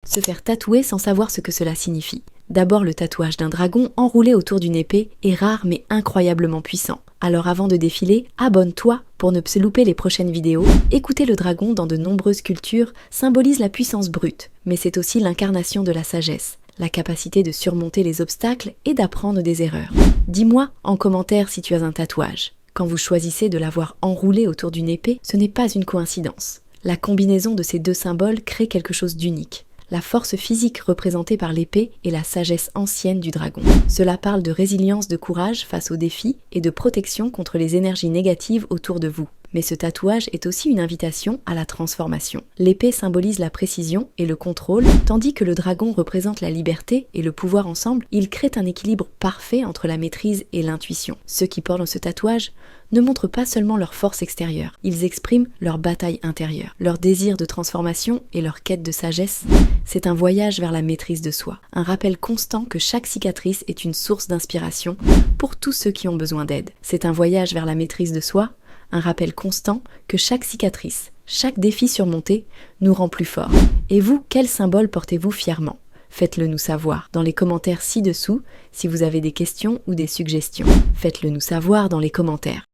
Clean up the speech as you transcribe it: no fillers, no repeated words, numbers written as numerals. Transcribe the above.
Se faire tatouer sans savoir ce que cela signifie. D'abord, le tatouage d'un dragon enroulé autour d'une épée est rare mais incroyablement puissant. Alors avant de défiler, abonne-toi pour ne pas louper les prochaines vidéos. Écouter le dragon dans de nombreuses cultures symbolise la puissance brute, mais c'est aussi l'incarnation de la sagesse, la capacité de surmonter les obstacles et d'apprendre des erreurs. Dis-moi en commentaire si tu as un tatouage. Quand vous choisissez de l'avoir enroulé autour d'une épée, ce n'est pas une coïncidence. La combinaison de ces deux symboles crée quelque chose d'unique. La force physique représentée par l'épée et la sagesse ancienne du dragon. Cela parle de résilience, de courage face aux défis et de protection contre les énergies négatives autour de vous. Mais ce tatouage est aussi une invitation à la transformation. L'épée symbolise la précision et le contrôle, tandis que le dragon représente la liberté et le pouvoir ensemble. Il crée un équilibre parfait entre la maîtrise et l'intuition. Ceux qui portent ce tatouage ne montrent pas seulement leur force extérieure, ils expriment leur bataille intérieure, leur désir de transformation et leur quête de sagesse. C'est un voyage vers la maîtrise de soi, un rappel constant que chaque cicatrice est une source d'inspiration pour tous ceux qui ont besoin d'aide. C'est un voyage vers la maîtrise de soi, un rappel constant que chaque cicatrice, chaque défi surmonté nous rend plus forts. Et vous, quel symbole portez-vous fièrement? Faites-le nous savoir dans les commentaires ci-dessous si vous avez des questions ou des suggestions. Faites-le nous savoir dans les commentaires.